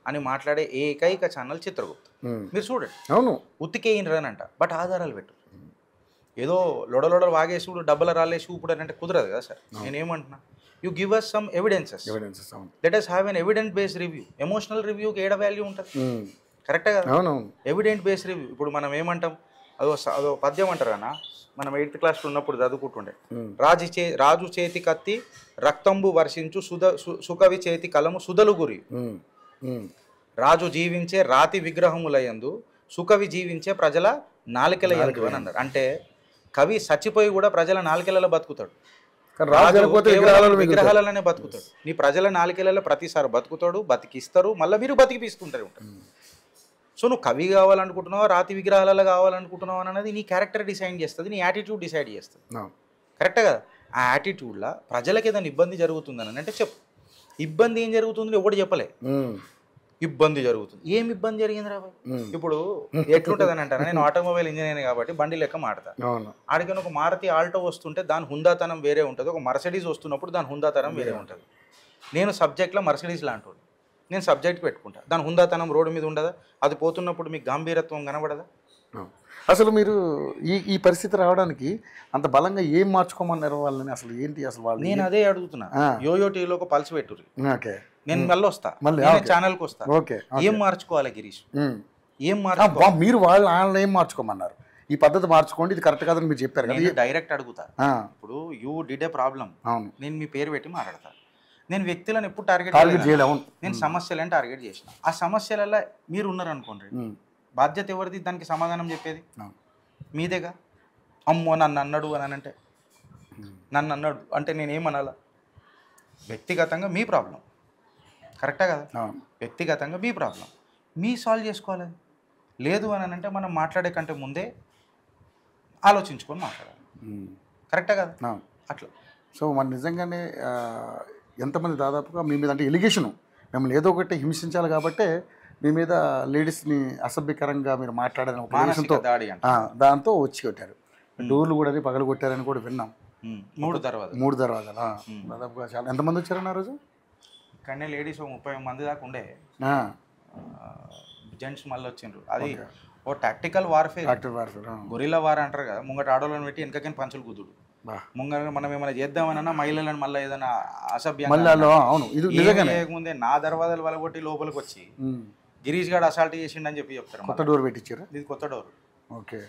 అని మాట్లాడే ఏకైక ఛానల్ చిత్రగుప్త. మీరు చూడండి, అవును ఉతికేయనరనంట, బట్ ఆధారాలు పెట్టు. ఏదో లొడలోడ వాగేసి డబ్బల రాలేసి ఊపుడు అంటే కుదరదు కదా సార్. నేనేమంటున్నా, you give us some evidences, let us have an evidence based review. Emotional రివ్యూకి ఏడ వాల్యూ ఉంటుంది? కరెక్టే కదా? Evident based review. ఇప్పుడు మనం ఏమంటాం, అదో పద్యం అంటారు అన్న, మనం 8th క్లాస్లో ఉన్నప్పుడు చదువుకుంటుండే. రాజు చేతి కత్తి రక్తంబు వర్షించు, సుకవి చేతి కలము సుధలు గురి. రాజు జీవించే రాతి విగ్రహములయందు, సుకవి జీవించే ప్రజల నాలుకల యందు అని అన్నారు. అంటే కవి చచ్చిపోయి కూడా ప్రజల నాలుకలలో బతుకుతాడు, కానీ రాజు చనిపోతే విగ్రహాలనే బతుకుతాడు. నీ ప్రజల నాలుకలలో ప్రతిసారి బతుకుతాడు, బతికిస్తారు, మళ్ళీ మీరు బతికిపిస్తుంటారు ఉంటారు. సో నువ్వు కవి కావాలనుకుంటున్నావా, రాతి విగ్రహాలలో కావాలనుకుంటున్నావు అనేది నీ క్యారెక్టర్ డిసైడ్ చేస్తుంది, నీ యాటిట్యూడ్ డిసైడ్ చేస్తుంది. కరెక్టే కదా? ఆ యాటిట్యూడ్లో ప్రజలకి ఏదైనా ఇబ్బంది జరుగుతుందని అంటే చెప్పు. ఇబ్బంది ఏం జరుగుతుంది ఎవడు చెప్పలే. ఇబ్బంది జరుగుతుంది, ఏం ఇబ్బంది జరిగింది రా? ఇప్పుడు ఎట్లుంటుంది అని అంటారా, నేను ఆటోమొబైల్ ఇంజనీర్ కాబట్టి బండి లెక్క మాడతాను. ఆడికైనా ఒక మారుతి ఆల్టో వస్తుంటే దాని హుందాతనం వేరే ఉంటుంది, ఒక మర్సిడీస్ వస్తున్నప్పుడు దాని హుందాతనం వేరే ఉంటుంది. నేను సబ్జెక్ట్లో మర్సిడీస్ లాంటి నేను సబ్జెక్ట్ పెట్టుకుంటా, దాని హుందాతనం రోడ్డు మీద ఉండదా? అది పోతున్నప్పుడు మీకు గంభీరత్వం కనబడదా? అసలు మీరు ఈ పరిస్థితి రావడానికి అంత బలంగా ఏం మార్చుకోమన్నారు వాళ్ళని? అసలు ఏంటి అసలు వాళ్ళు? నేను అదే అడుగుతున్నా. యోయో టీవీలో ఒక పల్స్ పెట్టుర్రి, నేను మళ్ళీ వస్తా, ఛానల్కి వస్తా. ఏం మార్చుకోవాలి గిరీష్? ఏం మార్చుకోవాలి? మీరు వాళ్ళని ఏం మార్చుకోమన్నారు? ఈ పద్ధతి మార్చుకోండి, ఇది కరెక్ట్ కాదని మీరు చెప్పారు కదా. డైరెక్ట్ అడుగుతా. ఇప్పుడు యూ డిడ్ ఏ ప్రాబ్లం, నేను మీ పేరు పెట్టి మాట్లాడతా. నేను వ్యక్తులను ఎప్పుడు టార్గెట్ చేయలేము, నేను సమస్యలను టార్గెట్ చేసిన. ఆ సమస్యలలో మీరు ఉన్నారు అనుకోండి, బాధ్యత ఎవరిది? దానికి సమాధానం చెప్పేది మీదేగా. అమ్మో నన్ను అన్నాడు అని అంటే, నన్ను అన్నాడు అంటే నేనేమనాలా? వ్యక్తిగతంగా మీ ప్రాబ్లం, కరెక్టా కదా? వ్యక్తిగతంగా మీ ప్రాబ్లం మీ సాల్వ్ చేసుకోవాలి. లేదు అని అంటే మనం మాట్లాడే కంటే ముందే ఆలోచించుకొని మాట్లాడాలి, కరెక్టా కదా? అట్లా. సో మన నిజంగానే ఎంతమంది దాదాపుగా మీ మీద అంటే ఎలిగేషను మిమ్మల్ని ఏదో ఒకటి హింసించాలి కాబట్టే మీ మీద లేడీస్ని అసభ్యకరంగా మీరు మాట్లాడని ఒక ఉద్దేశంతో దాంతో వచ్చి కొట్టారు. డోర్లు కూడా పగలు కొట్టారని కూడా విన్నాం. 3 దర్వాజాలు దాదాపుగా చాలా. ఎంతమంది వచ్చారన్న ఆ రోజు? ఇక్కడనే లేడీస్ 30 మంది దాకా ఉండే, జెంట్స్ మళ్ళీ వచ్చిండ్రు. అది ఓ టాక్టికల్ వార్ఫేర్, గొరిల్లా వార్ అంటారు కదా. ముంగట ఆడోళ్ళని పెట్టి వెనకకని పంచులు కుదుడు. ముంగట మనం ఏమైనా చేద్దామన్నా మహిళలను మళ్ళీ ఏదైనా అసభ్యంగా చేయకముందే నా దర్వాజాలు వలగొట్టి లోపలికి వచ్చి గిరీష్ గారు అసాల్ట్ చేసిండని చెప్పి చెప్తారు. కొత్త డోర్ పెట్టించారు. ఇది కొత్త డోర్. ఓకే,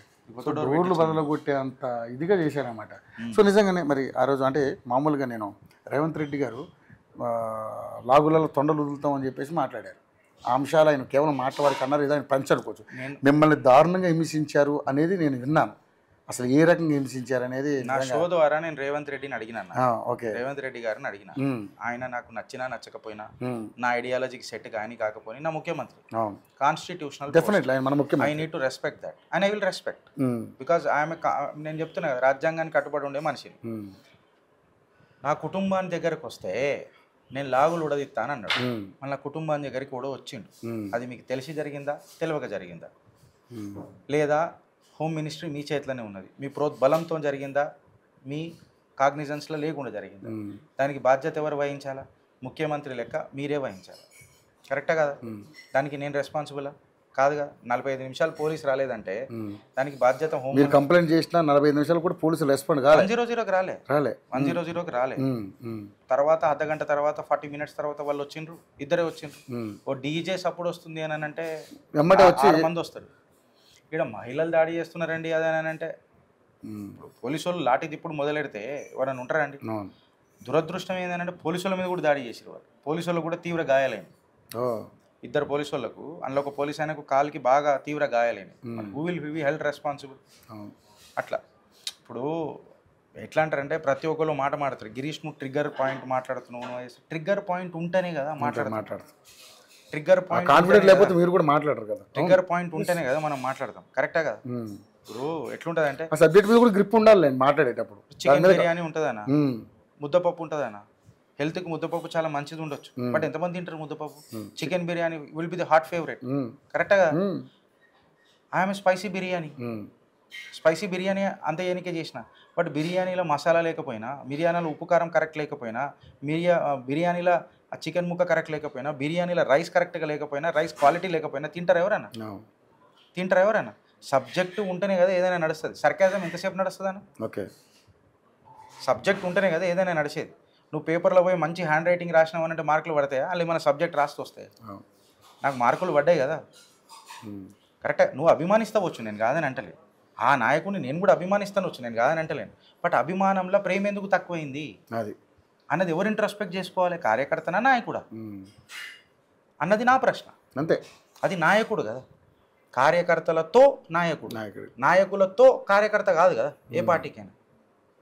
డోర్లు బదలగొట్టే అంత ఇదిగా చేశారనమాట. సో నిజంగానే మరి ఆ రోజు అంటే మామూలుగా నేను రేవంత్ రెడ్డి గారు లాగులలో తొండలు వదులుతామని చెప్పేసి మాట్లాడారు. ఆ అంశాలు ఆయన కేవలం మాట్లాడికి అన్నారు, ఏదో ఆయన పంచనుకోవచ్చు. మిమ్మల్ని దారుణంగా హింసించారు అనేది నేను విన్నాను. అసలు ఏ రకంగా హింసించారు అనేది నా షో ద్వారా నేను రేవంత్ రెడ్డిని అడిగినా. రేవంత్ రెడ్డి గారిని అడిగిన, ఆయన నాకు నచ్చినా నచ్చకపోయినా, నా ఐడియాలజీకి సెట్ కానీ కాకపోయినా నా ముఖ్యమంత్రి, constitutional, I need to respect that and I will respect, because నేను చెప్తున్నా కదా, రాజ్యాంగానికి కట్టుబడి ఉండే మనిషిని. నా కుటుంబాన్ని దగ్గరకు వస్తే నేను లాగులు ఉడదిస్తాను అన్నాడు. మళ్ళీ నా కుటుంబాన్ని దగ్గరికి కూడా వచ్చిండు. అది మీకు తెలిసి జరిగిందా, తెలియక జరిగిందా? లేదా హోమ్ మినిస్ట్రీ మీ చేతిలోనే ఉన్నది, మీ ప్రోద్బలంతో జరిగిందా, మీ కాగ్నిజెన్స్లో లేకుండా జరిగిందా? దానికి బాధ్యత ఎవరు వహించాలా? ముఖ్యమంత్రి లెక్క మీరే వహించాలి, కరెక్టా కదా? దానికి నేను రెస్పాన్సిబులా? కాదుగా. 45 నిమిషాలు పోలీసు రాలేదంటే దానికి బాధ్యత హోమ్. మీరు కంప్లైంట్ చేసినా 45 నిమిషాలు కూడా పోలీసులు రెస్పాండ్ కాదు. 100కి రాలే 100కి రాలే. తర్వాత అర్ధగంట తర్వాత 40 మినిట్స్ తర్వాత వాళ్ళు వచ్చిండ్రు, ఇద్దరే వచ్చిండ్రు. ఓ డీజే సపోర్ట్ వస్తుంది అని అంటే 6 మంది వస్తారు. ఇక్కడ మహిళలు దాడి చేస్తున్నారండి అదని అంటే పోలీసు వాళ్ళు లాఠీ తిప్పుడు మొదలెడితే ఎవరైనా ఉంటారండి? దురదృష్టం ఏంటంటే పోలీసు వాళ్ళ మీద కూడా దాడి చేసారు. వాళ్ళు పోలీసు వాళ్ళు కూడా తీవ్ర గాయాలైంది. 2 పోలీసు వాళ్ళకు, అందులో ఒక పోలీసు ఆయనకు కాలుకి బాగా తీవ్ర గాయాలైంది. Who will be held responsible? అట్లా ఇప్పుడు ఎట్లా అంటారంటే ప్రతి ఒక్కరు మాట మాట్లాడతారు. గిరీష్ నువ్వు ట్రిగ్గర్ పాయింట్ మాట్లాడుతున్నావు, ట్రిగ్గర్ పాయింట్ ఉంటేనే కదా మాట్లాడతారు. ట్రిగ్గర్ పాయింట్ కాన్ఫిడెంట్ లేకపోతే మీరు కూడా మాట్లాడరు కదా. ట్రిగ్గర్ పాయింట్ ఉంటేనే కదా మనం మాట్లాడతాం, కరెక్టా కదా? ఇప్పుడు ఎట్లుంటుంది అంటే ఆ సబ్జెక్ట్ మీద కూడా గ్రిప్ ఉండాలి మాట్లాడేటప్పుడు. చికెన్ బిర్యానీ ఉంటుందన్నా, ముద్దపప్పు ఉంటుందన్నా. హెల్త్కి ముద్దపప్పు చాలా మంచిది ఉండొచ్చు, బట్ ఎంతమంది తింటారు ముద్దపప్పు? Chicken biryani will be the hot favourite, కరెక్టా కదా? I'm spicy biryani, spicy biryani అంత ఏనికే చేసిన, బట్ బిర్యానీలో మసాలా లేకపోయినా, బిర్యానీలో ఉప్పు కారం కరెక్ట్ లేకపోయినా, బిర్యానీలో ఆ చికెన్ ముక్క కరెక్ట్ లేకపోయినా, బిర్యానీలో రైస్ కరెక్ట్గా లేకపోయినా, రైస్ క్వాలిటీ లేకపోయినా తింటారు ఎవరైనా? తింటారు ఎవరైనా? సబ్జెక్టు ఉంటేనే కదా ఏదైనా నడుస్తుంది. సర్కాజం ఎంతసేపు నడుస్తుంది అన్న? ఓకే, సబ్జెక్ట్ ఉంటేనే కదా ఏదైనా నడిచేది. నువ్వు పేపర్లో పోయి మంచి హ్యాండ్ రైటింగ్ రాసినావు అంటే మార్కులు పడతాయా? అలా మన సబ్జెక్ట్ రాస్తూ వస్తాయి. నాకు మార్కులు పడ్డాయి కదా, కరెక్టే. నువ్వు అభిమానిస్తావచ్చు, నేను కాదని అంటలేను. ఆ నాయకుడిని నేను కూడా అభిమానిస్తాను వచ్చు, నేను కాదని అంటలేను. బట్ అభిమానంలో ప్రేమ ఎందుకు తక్కువైంది అన్నది ఎవరు ఇంట్రోస్పెక్ట్ చేసుకోవాలి? కార్యకర్తనా నాయకుడా అన్నది నా ప్రశ్న. అంతే, అది నాయకుడు కదా. కార్యకర్తలతో నాయకుడు, నాయకుడు నాయకులతో కార్యకర్త కాదు కదా ఏ పార్టీకైనా.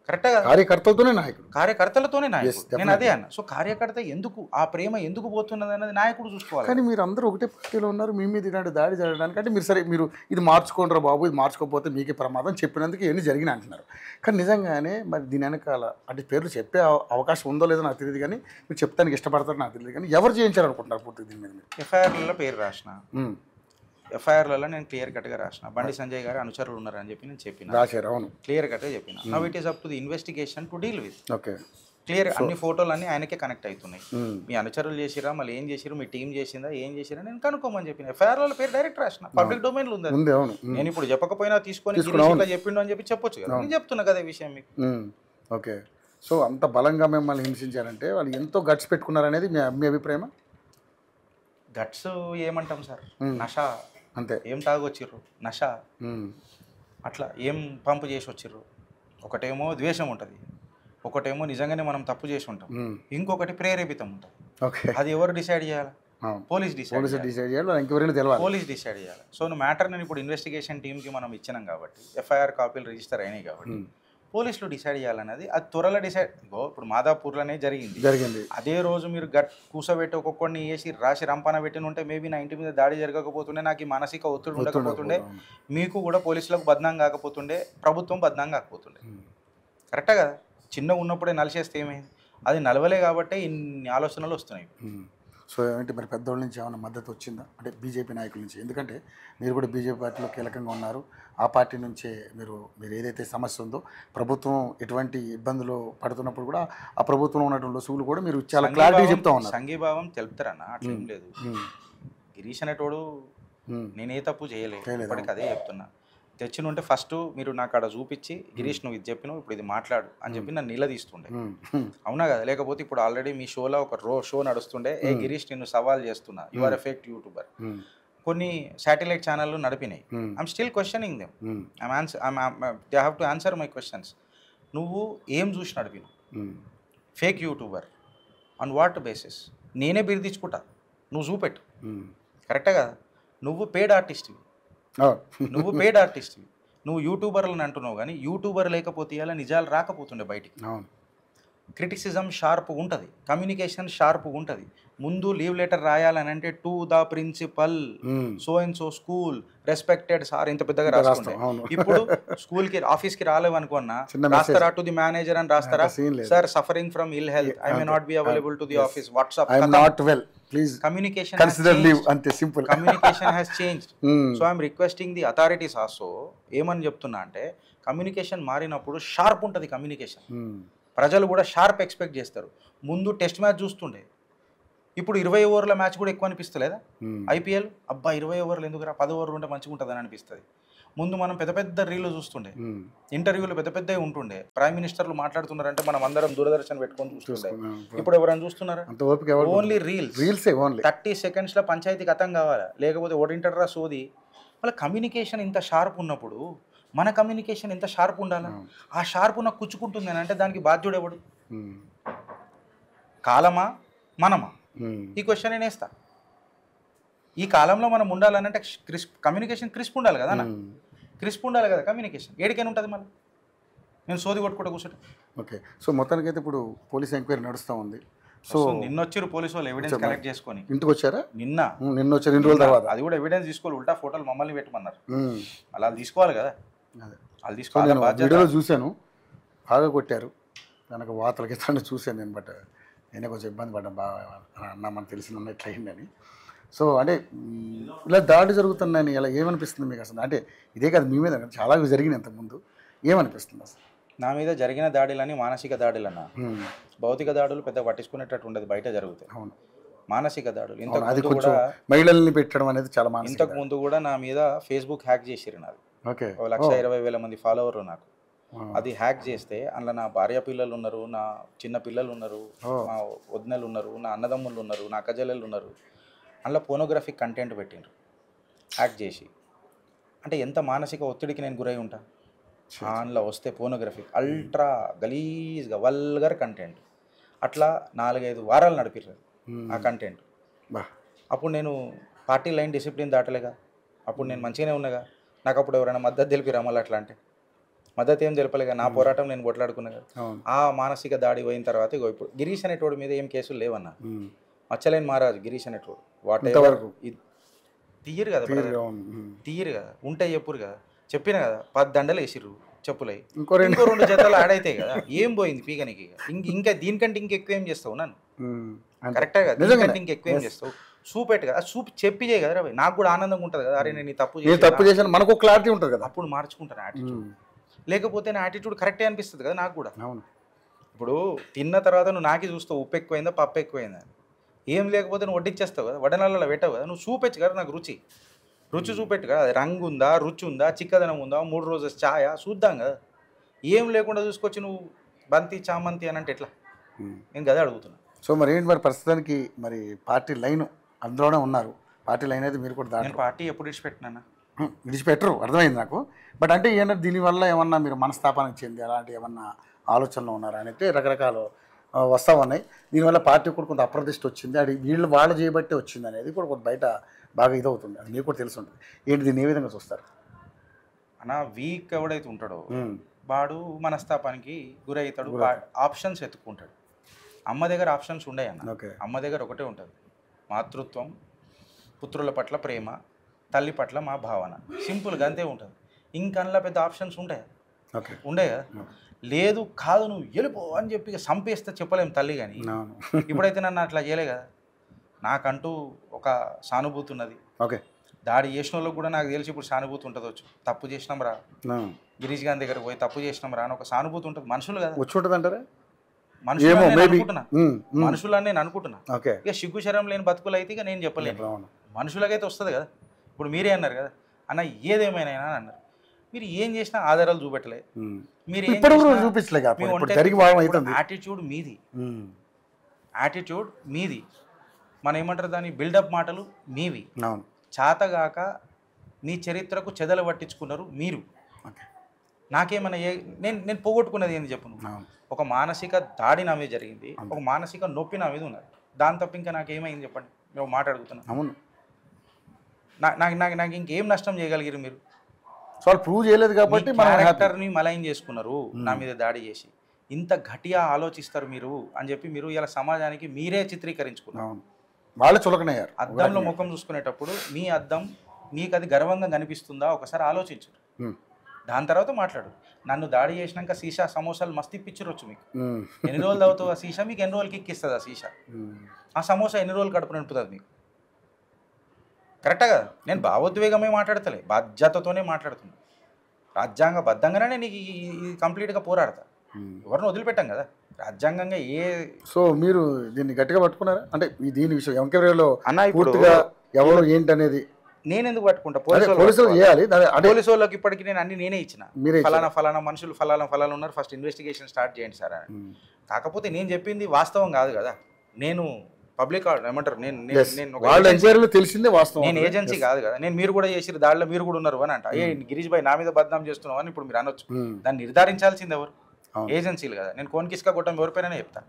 కరెక్టా కదా? కార్యకర్తలతోనే నాయకుడు, కార్యకర్తలతోనే నాయకుడు. నేను అదే అన్న. సో కార్యకర్త ఎందుకు ఆ ప్రేమ ఎందుకు పోతున్నది అన్నది నాయకుడు చూసుకోవాలి. కానీ మీరు అందరూ ఒకటే పార్టీలో ఉన్నారు, మీ మీద ఇలాంటి దాడి జరగడానికి అంటే మీరు సరే మీరు ఇది మార్చుకోండి రా బాబు, ఇది మార్చుకోకపోతే మీకే ప్రమాదం చెప్పినందుకు ఇవన్నీ జరిగినాయి అంటున్నారు. కానీ నిజంగానే మరి దీని వెనకాల అంటే పేర్లు చెప్పే అవకాశం ఉందో లేదో నాకు తెలియదు, కానీ మీరు చెప్తానికి ఇష్టపడతారో నాకు తెలియదు, కానీ ఎవరు చేయించారనుకుంటున్నారు పూర్తి దీని మీద? ఎఫ్ఐఆర్లలో పేరు రాసిన, ఎఫ్ఐఆర్లలో నేను క్లియర్ కట్గా రాసిన బండి సంజయ్ గారు అనుచరులు ఉన్నారని చెప్పి నేను చెప్పిన, రాశారు. అవును, క్లియర్ కట్గా చెప్పిన. Now it is up to the investigation to deal with. Okay, clear అన్ని ఫోటోలు అన్నీ ఆయనకే కనెక్ట్ అవుతున్నాయి. మీ అనుచరులు చేసిరా, మళ్ళీ ఏం చేసిరు, మీ టీం చేసిందా, ఏం చేసిరా నేను కనుక్కోమని చెప్పిన. ఎఫ్ఐఆర్లలో పేరు డైరెక్ట్ రాసిన, పబ్లిక్ డొమైన్లో ఉంది. అవును, నేను ఇప్పుడు చెప్పకపోయినా తీసుకొని చెప్పిండు అని చెప్పి చెప్పొచ్చు కదా, నేను చెప్తున్నా కదా ఈ విషయం మీకు. ఓకే, సో అంత బలంగా మిమ్మల్ని హింసించారంటే వాళ్ళు ఎంతో గట్స్ పెట్టుకున్నారనేది మీ అభిప్రాయమా? గట్స్ ఏమంటాం సార్, నష అంతే. ఏం తాగొచ్చిర్రు, నష అట్లా ఏం పంపు చేసి వచ్చిర్రు. ఒకటేమో ద్వేషం ఉంటుంది, ఒకటేమో నిజంగానే మనం తప్పు చేసి ఉంటాం, ఇంకొకటి ప్రేరేపితం ఉంటుంది. ఓకే, అది ఎవరు డిసైడ్ చేయాలి? పోలీస్ డిసైడ్ చేయాలి. పోలీస్ డిసైడ్ చేయాలి. సో నువ్వు మ్యాటర్ నేను ఇప్పుడు ఇన్వెస్టిగేషన్ టీమ్కి మనం ఇచ్చినాం కాబట్టి, ఎఫ్ఐఆర్ కాపీలు రిజిస్టర్ అయినాయి కాబట్టి పోలీసులు డిసైడ్ చేయాలన్నది అది త్వరలో డిసైడ్. ఇప్పుడు మాదాపూర్లోనే జరిగింది. అదే రోజు మీరు కూసబెట్టి ఒక్కొక్కడిని వేసి రాసి రంపాన పెట్టిన ఉంటే మేబీ నా ఇంటి మీద దాడి జరగకపోతుండే, నాకు ఈ మానసిక ఒత్తిడి ఉండకపోతుండే, మీకు కూడా పోలీసులకు బద్నాం కాకపోతుండే, ప్రభుత్వం బద్నాం కాకపోతుండే. కరెక్టా కదా? చిన్నగా ఉన్నప్పుడే నలిచేస్తే ఏమైంది? అది నలవలే కాబట్టి ఇన్ని ఆలోచనలు వస్తున్నాయి. సో ఏంటి మరి పెద్దోళ్ళ నుంచి ఏమైనా మద్దతు వచ్చిందా అంటే బీజేపీ నాయకుల నుంచి? ఎందుకంటే మీరు కూడా బీజేపీ పార్టీలో కీలకంగా ఉన్నారు, ఆ పార్టీ నుంచే మీరు ఏదైతే సమస్య ఉందో ప్రభుత్వం ఎటువంటి ఇబ్బందులు పడుతున్నప్పుడు కూడా ఆ ప్రభుత్వంలో ఉన్నటువంటి లొసుగులు కూడా మీరు చాలా క్లారిటీ చెప్తా ఉన్నారు. సంఘీభావం తెలుపుతారన్న, అట్లేం లేదు. గిరీష్ అనేటోడు నేనే తప్పు చేయలేదు, ఇప్పటికి అదే చెప్తున్నా. తెచ్చినుంటే ఫస్ట్ మీరు నాకు అక్కడ చూపించి గిరీష్ నువ్వు ఇది చెప్పినావు, ఇప్పుడు ఇది మాట్లాడు అని చెప్పి నన్ను నిలదీస్తుండే, అవునా కదా? లేకపోతే ఇప్పుడు ఆల్రెడీ మీ షోలో ఒక షో నడుస్తుండే, ఏ గిరీష్ నిన్ను సవాల్ చేస్తున్నా, you are a fake YouTuber. కొన్ని శాటిలైట్ ఛానళ్ళు నడిపినాయి. I'm still questioning them, they have to answer my questions. నువ్వు ఏం చూసి నడిపినావు? Fake YouTuber on what basis? నేనే బిరుదించుకుంటా, నువ్వు చూపెట్టు. కరెక్టే కదా? నువ్వు పెయిడ్ ఆర్టిస్ట్వి, నువ్వు యూట్యూబర్లను అంటున్నావు, కానీ యూట్యూబర్ లేకపోతే ఇలా నిజాలు రాకపోతుండే బయటికి. క్రిటిసిజం షార్ప్ ఉంటుంది, కమ్యూనికేషన్ షార్ప్ ఉంటుంది. ముందు లీవ్ లెటర్ రాయాలని అంటే to the principal so and so school respected sir ఇంత పెద్దగా రాస్తుండే. ఇప్పుడు స్కూల్కి ఆఫీస్కి రాలేవు అనుకున్నా రాస్తారా, టు ది మేనేజర్ అని రాస్తారా, sir suffering from ill health, I may not be available to the office, WhatsApp, communication has changed. So I am requesting the authorities also, ఏమని చెప్తున్నా అంటే కమ్యూనికేషన్ మారినప్పుడు షార్ప్ ఉంటుంది కమ్యూనికేషన్. ప్రజలు కూడా షార్ప్ ఎక్స్పెక్ట్ చేస్తారు. ముందు టెస్ట్ మ్యాచ్ చూస్తుండే, ఇప్పుడు 20 ఓవర్ల మ్యాచ్ కూడా ఎక్కువ అనిపిస్తలేదా? ఐపీఎల్ అబ్బా 20 ఓవర్లు ఎందుకురా, 10 ఓవర్లు ఉంటే మంచిగా ఉంటుంది అని అనిపిస్తుంది. ముందు మనం పెద్ద పెద్ద రీళ్ళు చూస్తుండే, ఇంటర్వ్యూలు పెద్ద పెద్దవి ఉంటుండే, ప్రైమ్ మినిస్టర్లు మాట్లాడుతున్నారంటే మనం అందరం దూరదర్శన్ పెట్టుకొని చూస్తుండే. ఇప్పుడు ఎవరైనా చూస్తున్నారా? ఓన్లీ రీల్స్ 30 సెకండ్స్లో పంచాయతీ కథం కావాలా, లేకపోతే ఓడింటర్రా సోది. మళ్ళీ కమ్యూనికేషన్ ఇంత షార్ప్ ఉన్నప్పుడు మన కమ్యూనికేషన్ ఎంత షార్ప్ ఉండాలా? ఆ షార్ప్ నాకు కుచ్చుకుంటుంది అని అంటే దానికి బాధ్యుడు ఎవడు? కాలమా మనమా? ఈ క్వశ్చన్ నేను వేస్తా. ఈ కాలంలో మనం ఉండాలనంటే కమ్యూనికేషన్ క్రిస్ప్ ఉండాలి కదా అన్న, క్రిస్ప్ ఉండాలి కదా కమ్యూనికేషన్. ఏడికైనా ఉంటుంది మళ్ళీ నేను సోది కొట్టుకుంటూ కూర్చోండి. ఓకే, సో మొత్తానికి అయితే ఇప్పుడు పోలీస్ ఎంక్వైరీ నడుస్తూ ఉంది. సో నిన్న వచ్చారు పోలీసు వాళ్ళు ఎవిడెన్స్ కలెక్ట్ చేసుకొని. ఇంటికి వచ్చారా? నిన్న వచ్చారు 2 రోజుల తర్వాత. అది కూడా ఎవిడెన్స్ తీసుకోవాలి, ఉల్టా ఫోటోలు మమ్మల్ని పెట్టమన్నారు. అలా తీసుకోవాలి కదా, అది తీసుకోవాలి. వీడియోలో చూశాను, బాగా కొట్టారు, దానికి వాతలకి చూశాను నేను. బట్ నేనే కొంచెం ఇబ్బంది పడ్డాను, బాగా అన్న మనకు తెలిసిన ఇట్లా అయిందని. సో అంటే ఇలా దాడి జరుగుతున్నాయని ఇలా ఏమనిపిస్తుంది మీకు అసలు? అంటే ఇదే కాదు, మీ మీద చాలా జరిగినాయి ఇంతకుముందు, ఏమనిపిస్తుంది అసలు? నా మీద జరిగిన దాడులని మానసిక దాడులన్నా, భౌతిక దాడులు పెద్ద పట్టించుకునేటట్టు ఉండదు, బయట జరుగుతాయి. అవును, మానసిక దాడులు. ఇంతకు కూడా మహిళల్ని పెట్టడం అనేది చాలా మానసిక. ఇంతకు ముందు కూడా నా మీద ఫేస్బుక్ హ్యాక్ చేసిరు, నాది 1,20,000 మంది ఫాలోవర్లు నాకు. అది హ్యాక్ చేస్తే అందులో నా భార్య పిల్లలు ఉన్నారు, నా చిన్న పిల్లలు ఉన్నారు, నా వదినలు ఉన్నారు, నా అన్నదమ్ములు ఉన్నారు, నా అక్కజల్లెలు ఉన్నారు. అందులో పోనోగ్రఫిక్ కంటెంట్ పెట్టిండ్రు హ్యాక్ చేసి. అంటే ఎంత మానసిక ఒత్తిడికి నేను గురై ఉంటా. అందులో వస్తే పోనోగ్రఫిక్ అల్ట్రా గలీజ్గా వల్గర్ కంటెంట్, అట్లా 4-5 వారాలు నడిపిర్రు ఆ కంటెంట్. అప్పుడు నేను పార్టీ లైన్ డిసిప్లిన్ దాటలేగా, అప్పుడు నేను మంచిగానే ఉన్నాగా. నాకు అప్పుడు ఎవరైనా మద్దతు తెలిపిరా మళ్ళీ అట్లా అంటే? మద్దతు ఏం తెలిపలేగా. నా పోరాటం నేను కొట్లాడుకున్నా కదా. ఆ మానసిక దాడి పోయిన తర్వాత ఇగో ఇప్పుడు గిరీష్ అనేటోడి మీద ఏం కేసులు లేవన్నా. మచ్చలేని మహారాజు గిరీష్ అనేటోడు వాట్ తీయరు కదా బ్రదర్, తీయరు కదా. ఉంటే చెప్పురు కదా. చెప్పిన కదా 10 దండలు వేసిర్రు చెప్పులై, ఇంకో 2 జతలు ఆడైతాయి కదా. ఏం పోయింది పీకనికి? ఇంకా దీనికంటే ఇంకెక్కువ ఏం చేస్తావు నన్ను? కరెక్టే కదా. దీనికంటే ఇంకెక్కువ ఏం చేస్తావు? చూపెట్టు కదా. చూపి చెప్పి చేయి కదా. నాకు కూడా ఆనందంగా ఉంటుంది కదా. అరే నేను ఈ తప్పు చేశాను, మనకు క్లారిటీ ఉంటుంది కదా. అప్పుడు మార్చుకుంటాను యాటిట్యూడ్. లేకపోతే నా యాటిట్యూడ్ కరెక్టే అనిపిస్తుంది కదా నాకు కూడా. ఇప్పుడు తిన్న తర్వాత నువ్వు నాకే చూస్తావు ఉప్పు ఎక్కువైందా పప్పు ఎక్కువైందా. ఏం లేకపోతే నువ్వు వడ్డిచ్చేస్తావు కదా, వడనల్లలో పెట్టావు కదా. నువ్వు చూపెచ్చు కదా నాకు రుచి చూపెట్టు కదా. అది రంగు ఉందా, రుచి ఉందా, చిక్కదనం ఉందా, 3 రోజుల ఛాయ చూద్దాం కదా. ఏం లేకుండా చూసుకొచ్చి నువ్వు బంతి చామంతి అని అంటే ఎట్లా? నేను కదా అడుగుతున్నా. సో మరి ఏంటి మరి ప్రస్తుతానికి మరి పార్టీ లైన్ అందులోనే ఉన్నారు. పార్టీ లైన్ అయితే మీరు కూడా నేను పార్టీ ఎప్పుడు విడిచిపెట్టినా? విడిచిపెట్టరు, అర్థమైంది నాకు. బట్ అంటే ఏంటంటే దీనివల్ల ఏమన్నా మీరు మనస్తాపానికి చెంది అలాంటి ఏమన్నా ఆలోచనలు ఉన్నారా అని అయితే రకరకాలు వస్తూ ఉన్నాయి. దీనివల్ల పార్టీ కూడా కొంత అప్రతిష్ట వచ్చింది, అది వాళ్ళు చేయబట్టే వచ్చింది అనేది కూడా కొంత బయట బాగా ఇదవుతుంది. అది మీకు కూడా తెలిసి ఉంటుంది. ఏంటి దీన్ని ఏ విధంగా చూస్తారు అన్న? వీక్ ఎవడైతే ఉంటాడో వాడు మనస్తాపానికి గురవుతాడు, ఆప్షన్స్ ఎత్తుకుంటాడు. అమ్మ దగ్గర ఆప్షన్స్ ఉండయి అన్న. అమ్మ దగ్గర ఒకటే ఉంటుంది, మాతృత్వం, పుత్రుల పట్ల ప్రేమ, తల్లి పట్ల మా భావన. సింపుల్గా అంతే ఉంటుంది. ఇంకన్నా పెద్ద ఆప్షన్స్ ఉంటాయి? ఉండే కదా. లేదు కాదు నువ్వు వెళ్ళిపో అని చెప్పి చంపేస్తే చెప్పలేము తల్లి. కానీ ఇప్పుడైతే నన్ను అట్లా చేయలే కదా. నాకంటూ ఒక సానుభూతి ఉన్నది. దాడి చేసిన వాళ్ళకి కూడా నాకు తెలిసి ఇప్పుడు సానుభూతి ఉంటుంది. తప్పు చేసినాం రా, గిరీష్ గాంధీ దగ్గర పోయి తప్పు చేసినాం రా అని ఒక సానుభూతి ఉంటుంది. మనుషులు కదా వచ్చుంటుందంటారా? మనుషులని నేను అనుకుంటున్నా. ఇక సిగ్గు శరం లేని బతుకులు అయితే ఇక నేను చెప్పలేను. మనుషులకైతే వస్తుంది కదా. ఇప్పుడు మీరే అన్నారు కదా అన్న ఏదేమైనా అన్నారు. మీరు ఏం చేసినా ఆధారాలు చూపెట్టలే. మీరు యాటిట్యూడ్ మీది, యాటిట్యూడ్ మీది. మనం ఏమంటారు దాని బిల్డప్ మాటలు మీవి. చాతగాక మీ చరిత్రకు చెదలు పట్టించుకున్నారు మీరు. నాకేమన్నా నేను పోగొట్టుకున్నది ఏంది చెప్పు నువ్వు? ఒక మానసిక దాడి నా మీద జరిగింది, ఒక మానసిక నొప్పి నా మీద ఉన్నది. దాని తప్ప ఇంకా నాకేమైంది చెప్పండి? మేము మాట్లాడుకుతున్నాం. అవును, నాకు ఇంకేం నష్టం చేయగలిగారు మీరు? సో వాళ్ళు ప్రూవ్ చేయలేదు కాబట్టి క్యారెక్టర్ని మలైన్ చేసుకున్నారు నా మీద దాడి చేసి. ఇంత ఘటిగా ఆలోచిస్తారు మీరు అని చెప్పి మీరు ఇలా సమాజానికి మీరే చిత్రీకరించుకున్నారు. వాళ్ళు చులకనయ్యారు. అద్దంలో ముఖం చూసుకునేటప్పుడు మీ అద్దం మీకు అది గర్వంగా కనిపిస్తుందా ఒకసారి ఆలోచించు. దాని తర్వాత మాట్లాడు. నన్ను దాడి చేసినాక సీసా సమోసాలు మస్తు ఇప్పించవచ్చు మీకు. ఎన్ని రోజులు తాగుతావు ఆ సీసా? మీకు ఎన్ని రోజులకి ఎక్కిస్తుంది ఆ సీసా? ఆ సమోసా ఎన్ని రోజులు కడుపు నింపుతుంది మీకు? కరెక్టా కదా? నేను భావోద్వేగమే మాట్లాడతలే, బాధ్యతతోనే మాట్లాడుతున్నా. రాజ్యాంగబద్ధంగానే నేను ఈ కంప్లీట్గా పోరాడతా. ఎవరిని వదిలిపెట్టాం కదా రాజ్యాంగంగా. సో మీరు దీన్ని గట్టిగా పట్టుకున్నారా? అంటే దీని విషయం ఎంక్వైరీలో అన్న పూర్తిగా ఎవరు ఏంటి అనేది నేను ఎందుకు పట్టుకుంటా? పోలీసు వాళ్ళకి ఇప్పటికీ నేను అన్ని నేనే ఇచ్చిన. ఫలానా మనుషులు ఫలానా ఉన్నారు, ఫస్ట్ ఇన్వెస్టిగేషన్ స్టార్ట్ చేయండి సార్ అని. కాకపోతే నేను చెప్పింది వాస్తవం కాదు కదా. నేను పబ్లిక్ ఏమంటారు, తెలిసిందే వాస్తవం. నేను ఏజెన్సీ కాదు కదా. నేను మీరు కూడా చేసిరు దాడిలో మీరు కూడా ఉన్నారు అని అంట. గిరీష్ భాయ్ నా మీద బద్నాం చేస్తున్నావు అని ఇప్పుడు మీరు అనొచ్చు. దాన్ని నిర్ధారించాల్సింది ఎవరు? ఏజెన్సీలు కదా. నేను కోన్కిస్కా కొట్టం ఎవరిపైనా చెప్తా.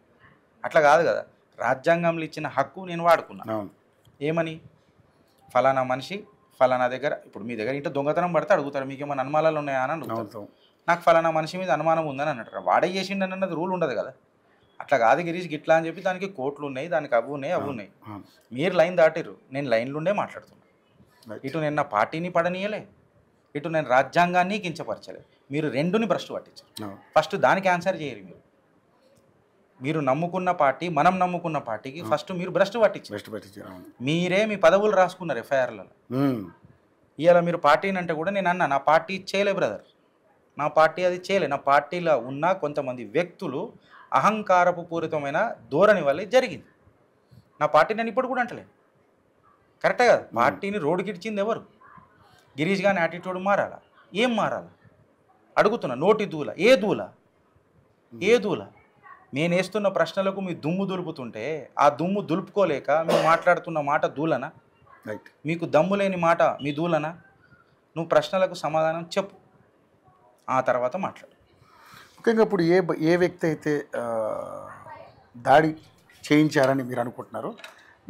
అట్లా కాదు కదా. రాజ్యాంగంలో ఇచ్చిన హక్కు నేను వాడుకున్నా. ఏమని? ఫలానా మనిషి ఫలానా దగ్గర, ఇప్పుడు మీ దగ్గర ఇంట్లో దొంగతనం పడితే అడుగుతారు మీకు ఏమైనా అనుమానాలు ఉన్నాయా అని అడుగుతారు. నాకు ఫలానా మనిషి మీద అనుమానం ఉందని అన్నట్టు వాడే చేసిండని అన్నది రూల్ ఉండదు కదా. అట్లా కాదు గిరీష్ గిట్లా అని చెప్పి దానికి కోర్టులు ఉన్నాయి, దానికి అవి ఉన్నాయి. మీరు లైన్ దాటిర్రు, నేను లైన్లు ఉండే మాట్లాడుతున్నా. ఇటు నేను నా పార్టీని పడనీయలే, ఇటు నేను రాజ్యాంగాన్ని కించపరచలే. మీరు రెండుని భ్రష్టు పట్టించారు. ఫస్ట్ దానికి ఆన్సర్ చేయరు. మీరు నమ్ముకున్న పార్టీ, మనం నమ్ముకున్న పార్టీకి ఫస్ట్ మీరు భ్రష్టు పట్టించారు. మీరే మీ పదవులు రాసుకున్నారు ఎఫ్ఐఆర్లలో. ఇవాళ మీరు పార్టీని అంటే కూడా నేను అన్నా నా పార్టీ చేయలే బ్రదర్, నా పార్టీ అది చేయలే. నా పార్టీలో ఉన్న కొంతమంది వ్యక్తులు అహంకారపు పూరితమైన ధోరణి వల్ల జరిగింది. నా పార్టీ నేను ఇప్పుడు కూడా అంటలే. కరెక్టే కదా. పార్టీని రోడ్డుకిడిచింది ఎవరు? గిరీష్ గాని యాటిట్యూడ్ మారాలా? ఏం మారాలా అడుగుతున్నా. నోటి దూల, ఏ దూల? నేను వేస్తున్న ప్రశ్నలకు మీ దుమ్ము దులుపుతుంటే ఆ దుమ్ము దులుపుకోలేక మీరు మాట్లాడుతున్న మాట దూలనా? మీకు దమ్ము లేని మాట మీ దూలనా? నువ్వు ప్రశ్నలకు సమాధానం చెప్పు, ఆ తర్వాత మాట్లాడు. ముఖ్యంగా ఇప్పుడు ఏ వ్యక్తి అయితే దాడి చేయించారని మీరు అనుకుంటున్నారో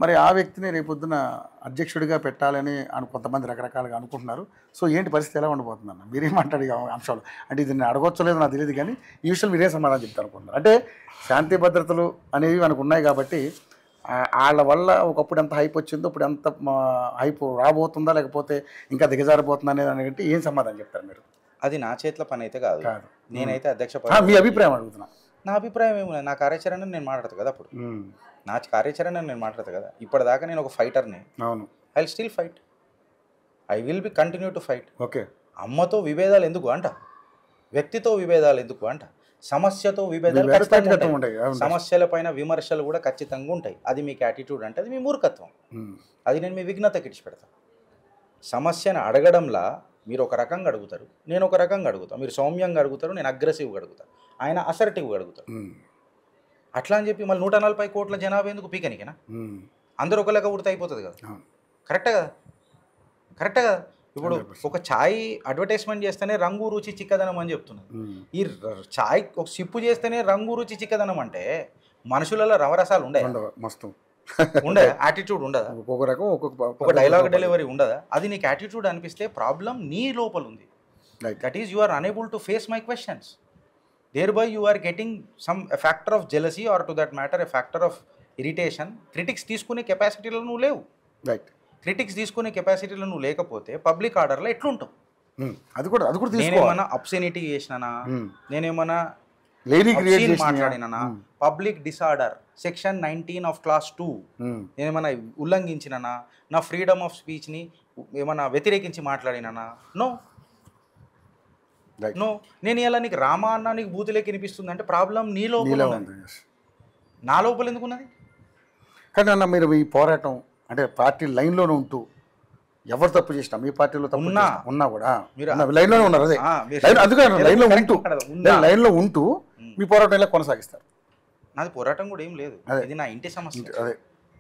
మరి ఆ వ్యక్తిని రేపొద్దున అధ్యక్షుడిగా పెట్టాలని కొంతమంది రకరకాలుగా అనుకుంటున్నారు. సో ఏంటి పరిస్థితి ఎలా ఉండబోతుందన్న? మీరేం మాట్లాడే అంశాలు అంటే దీన్ని అడగొచ్చలేదు నాకు తెలియదు, కానీ ఈ విషయంలో మీరే సమాధానం చెప్తారు అనుకుంటున్నారు. అంటే శాంతి భద్రతలు అనేవి మనకు ఉన్నాయి కాబట్టి వాళ్ళ వల్ల ఒకప్పుడు ఎంత హైప్ వచ్చిందో ఇప్పుడు ఎంత హైప్ రాబోతుందా లేకపోతే ఇంకా దిగజారిపోతుందా అనేది దానికంటే ఏం సమాధానం చెప్తారు మీరు? అది నా చేతిలో పని అయితే కాదు. నేనైతే అధ్యక్ష మీ అభిప్రాయం అడుగుతున్నా. నా అభిప్రాయం ఏమి లేదు. నా కార్యాచరణ నేను మాట్లాడతా కదా, అప్పుడు నా కార్యాచరణ నేను మాట్లాడతా కదా. ఇప్పటిదాకా నేను ఒక ఫైటర్ని. అవును, I will still fight. I will be continue to fight. Okay. అమ్మతో విభేదాలు ఎందుకు అంట, వ్యక్తితో విభేదాలు ఎందుకు అంట, సమస్యతో విభేదాలు ఖచ్చితంగా ఉంటాయి. సమస్యల పైన విమర్శలు కూడా ఖచ్చితంగా ఉంటాయి. అది మీకు యాటిట్యూడ్ అంటే అది మీ మూర్ఖత్వం. అది నేను మీ విఘ్నతకి ఇడిచిపెడతాను. సమస్యను అడగడంలా మీరు ఒక రకంగా అడుగుతారు, నేను ఒక రకంగా అడుగుతాను. మీరు సౌమ్యంగా అడుగుతారు, నేను అగ్రెసివ్గా అడుగుతాను, ఆయన అసర్టివ్గా అడుగుతారు. అట్లా అని చెప్పి మళ్ళీ 140 కోట్ల జనాభా ఎందుకు పీకనికినా? అందరూ ఒక లెక్క ఉడితే అయిపోతుంది కదా. కరెక్టే కదా, కరెక్టే కదా. ఇప్పుడు ఒక ఛాయ్ అడ్వర్టైజ్మెంట్ చేస్తేనే రంగు రుచి చిక్కదనం అని చెప్తున్నారు. ఈ ఛాయ్ ఒక సిప్పు చేస్తేనే రంగు రుచి చిక్కదనం అంటే మనుషులలో రవరసాలు ఉండే మస్తు ఉండే యాటిట్యూడ్ ఉండదా? ఒక్కొక్క రకం ఒక డైలాగ్ డెలివరీ ఉండదా? అది నీకు యాటిట్యూడ్ అనిపిస్తే ప్రాబ్లం నీ లోపల ఉంది. That is you are unable to face my questions. thereby you are getting some a factor of jealousy or to that matter a factor of irritation. Critics తీసుకునే కెపాసిటీలో నువ్వు లేవు. రైట్. క్రిటిక్స్ తీసుకునే కెపాసిటీలో నువ్వు లేకపోతే పబ్లిక్ ఆర్డర్లో ఎట్లుంటావు? అది కూడా నేనేమన్నా అబ్సెనిటీ చేసినానా, నేనేమన్నా మాట్లాడినా, public disorder section 19 of class 2 నేనేమన్నా ఉల్లంఘించినానా, నా ఫ్రీడమ్ ఆఫ్ స్పీచ్ని ఏమన్నా వ్యతిరేకించి మాట్లాడినానా? No no. నేను ఇలా నీకు రామా అన్న నీకు బూతులేకి వినిపిస్తుంది అంటే ప్రాబ్లం నీ లోపల ఉంది, నా లోపల ఎందుకున్నది? కానీ అన్న మీరు ఈ పోరాటం అంటే పార్టీ లైన్లోనే ఉంటూ ఎవరు తప్పు చేసినా మీ పార్టీలో తప్పు ఉన్నా కూడా మీరు లైన్లోనే ఉన్నారు. అదే అందుకని లైన్లో ఉంటూ మీ పోరాటం ఇలా కొనసాగిస్తారు. నాది పోరాటం కూడా ఏం లేదు, ఇది నా ఇంటి సమస్య. అదే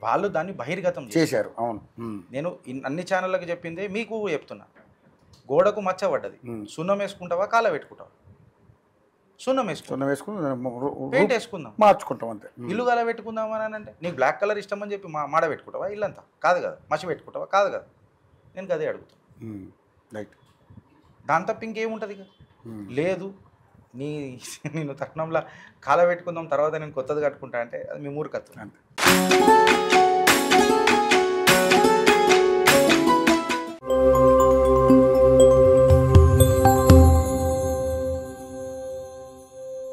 వాళ్ళు దాన్ని బహిర్గతం చేశారు. అవును, నేను అన్ని ఛానళ్ళకి చెప్పిందే మీకు చెప్తున్నా. గోడకు మచ్చ పడ్డది, సున్నం వేసుకుంటావా కాల పెట్టుకుంటావా? సున్నం వేసుకుని పెయింట్ వేసుకుందాం, మార్చుకుంటాం అంతే. ఇల్లు కాల పెట్టుకుందాం అని అంటే నీకు బ్లాక్ కలర్ ఇష్టం అని చెప్పి మాడ పెట్టుకుంటావా? ఇల్లంతా కాదు కదా. మసి పెట్టుకుంటావా? కాదు కదా. నేను అదే అడుగుతాను. రైట్. దాని తప్ప ఇంకేముంటుంది ఇక? లేదు నేను తరుణంలో కాల పెట్టుకుందాం తర్వాత నేను కొత్తది కట్టుకుంటా అంటే అది మీ మూర్ఖత్వం అంతే.